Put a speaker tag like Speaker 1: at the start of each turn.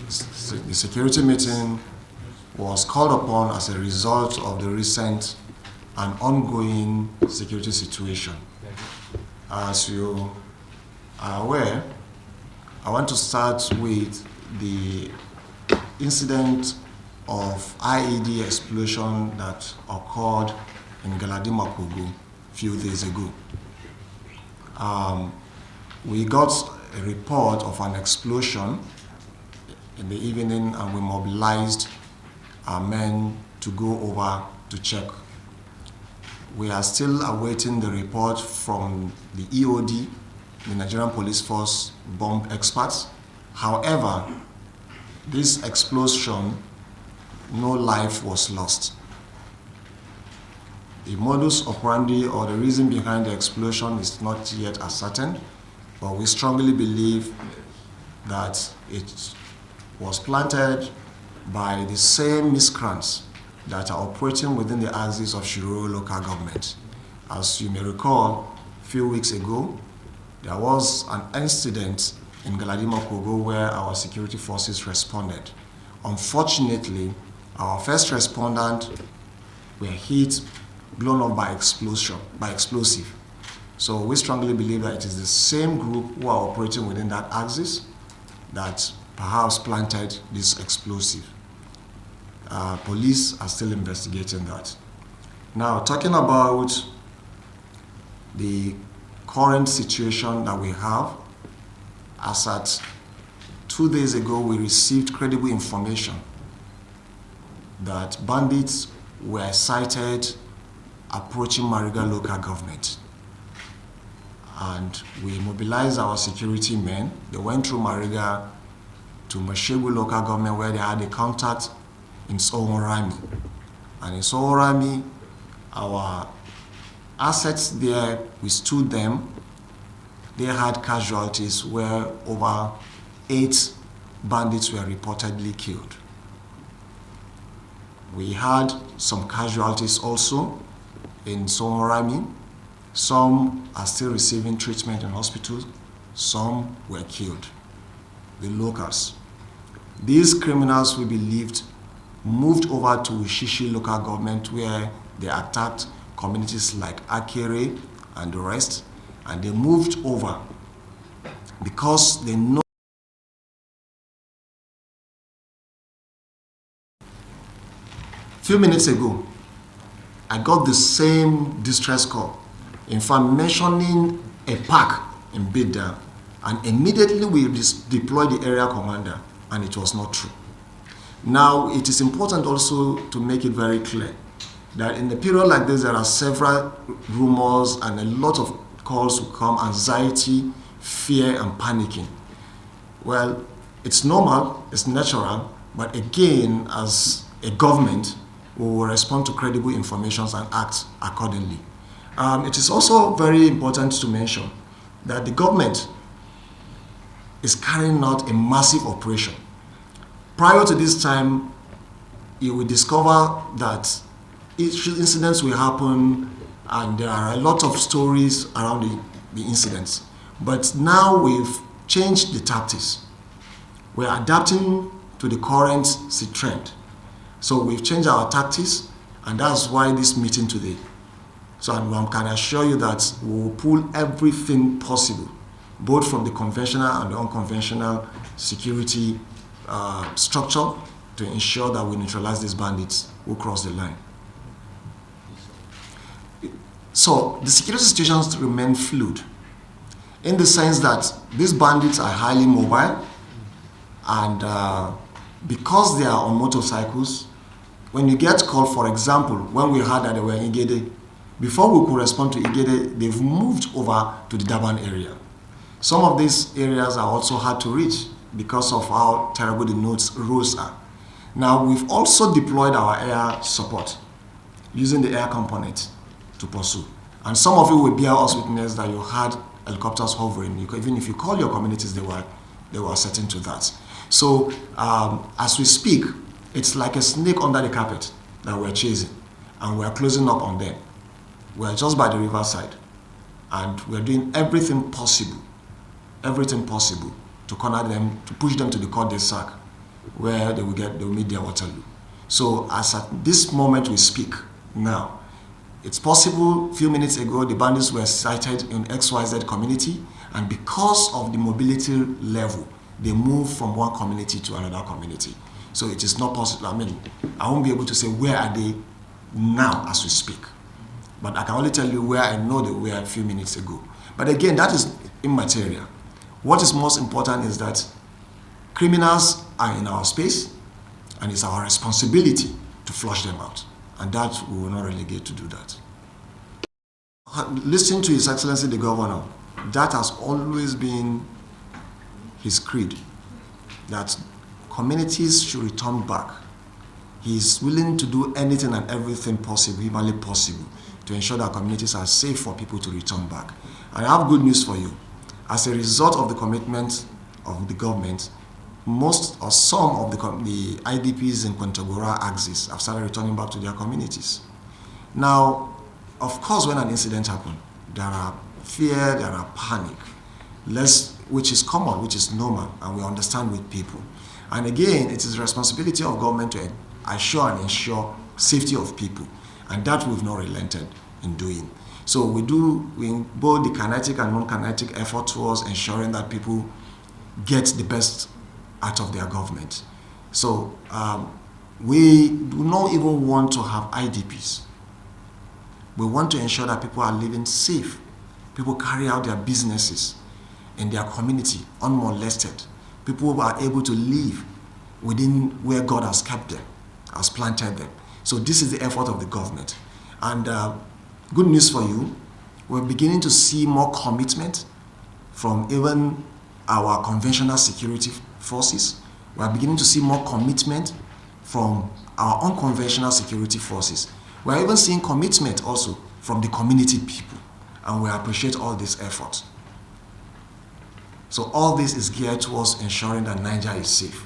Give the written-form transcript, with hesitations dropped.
Speaker 1: The security meeting was called upon as a result of the recent and ongoing security situation. As you are aware, I want to start with the incident of IED explosion that occurred in Galadima, Kogo a few days ago. We got a report of an explosion in the evening, and we mobilized our men to go over to check. We are still awaiting the report from the EOD, the Nigerian Police Force bomb experts. However, this explosion, no life was lost. The modus operandi or the reason behind the explosion is not yet ascertained, but we strongly believe that it was planted by the same miscreants that are operating within the axis of Shiroro local government. As you may recall, a few weeks ago, there was an incident in Galadima, Kogo where our security forces responded. Unfortunately, our first respondent were hit, blown up by explosive. So we strongly believe that it is the same group who are operating within that axis that perhaps planted this explosive. Police are still investigating that. Now, talking about the current situation that we have, as at 2 days ago, we received credible information that bandits were sighted approaching Mariga local government. And we mobilized our security men. They went through Mariga to Mashegu local government, where they had a contact in Sohorami. And in Sohorami, our assets there withstood them. They had casualties where over 8 bandits were reportedly killed. We had some casualties also in Sohorami. Some are still receiving treatment in hospitals. Some were killed, the locals. These criminals, we believed, moved over to Ushishi local government, where they attacked communities like Akere and the rest, and they moved over because they know. A few minutes ago, I got the same distress call, in fact mentioning a park in Bidda, and immediately we deployed the area commander, and it was not true. Now, it is important also to make it very clear that in a period like this, there are several rumors and a lot of calls will come, anxiety, fear, and panicking. Well, it's normal, it's natural, but again, as a government, we will respond to credible information and act accordingly. It is also very important to mention that the government is carrying out a massive operation. Prior to this time, you will discover that incidents will happen, and there are a lot of stories around the incidents. But now we've changed the tactics. We're adapting to the current trend. So we've changed our tactics, and that's why this meeting today. So I can assure you that we'll pull everything possible, both from the conventional and the unconventional security structure, to ensure that we neutralize these bandits who cross the line. So the security situations remain fluid, in the sense that these bandits are highly mobile, and because they are on motorcycles, when you get called, for example, when we heard that they were in Igede, before we could respond to Igede, they've moved over to the Durban area. Some of these areas are also hard to reach because of how terrible the roads are. Now, we've also deployed our air support using the air component to pursue. And some of you will bear us witness that you had helicopters hovering. Even if you call your communities, they were asserting to that. So, as we speak, it's like a snake under the carpet that we're chasing, and we're closing up on them. We're just by the riverside, and we're doing everything possible to corner them, to push them to the cul-de-sac. where they will meet their Waterloo. So as at this moment we speak now, it's possible a few minutes ago the bandits were sighted in XYZ community, and because of the mobility level, they move from one community to another community. So it is not possible. I mean, I won't be able to say where are they now as we speak. But I can only tell you where I know they were a few minutes ago. But again, that is immaterial. What is most important is that criminals are in our space, and it's our responsibility to flush them out. And that we will not relegate to do that. Listening to His Excellency the Governor, that has always been his creed, that communities should return back. He is willing to do anything and everything possible, humanly possible, to ensure that communities are safe for people to return back. And I have good news for you. As a result of the commitment of the government, most or some of the IDPs in Kontagora axis have started returning back to their communities. Now, of course, when an incident happens, there are fear, there are panic, which is common, which is normal, and we understand with people. And again, it is the responsibility of government to assure and ensure safety of people, and that we've not relented in doing. So we do in both the kinetic and non-kinetic effort towards ensuring that people get the best out of their government. So we do not even want to have IDPs. We want to ensure that people are living safe. People carry out their businesses in their community unmolested. People are able to live within where God has kept them, has planted them. So this is the effort of the government. And good news for you, we're beginning to see more commitment from even our conventional security forces. We're beginning to see more commitment from our unconventional security forces. We're even seeing commitment also from the community people, and we appreciate all this effort. So all this is geared towards ensuring that Niger is safe.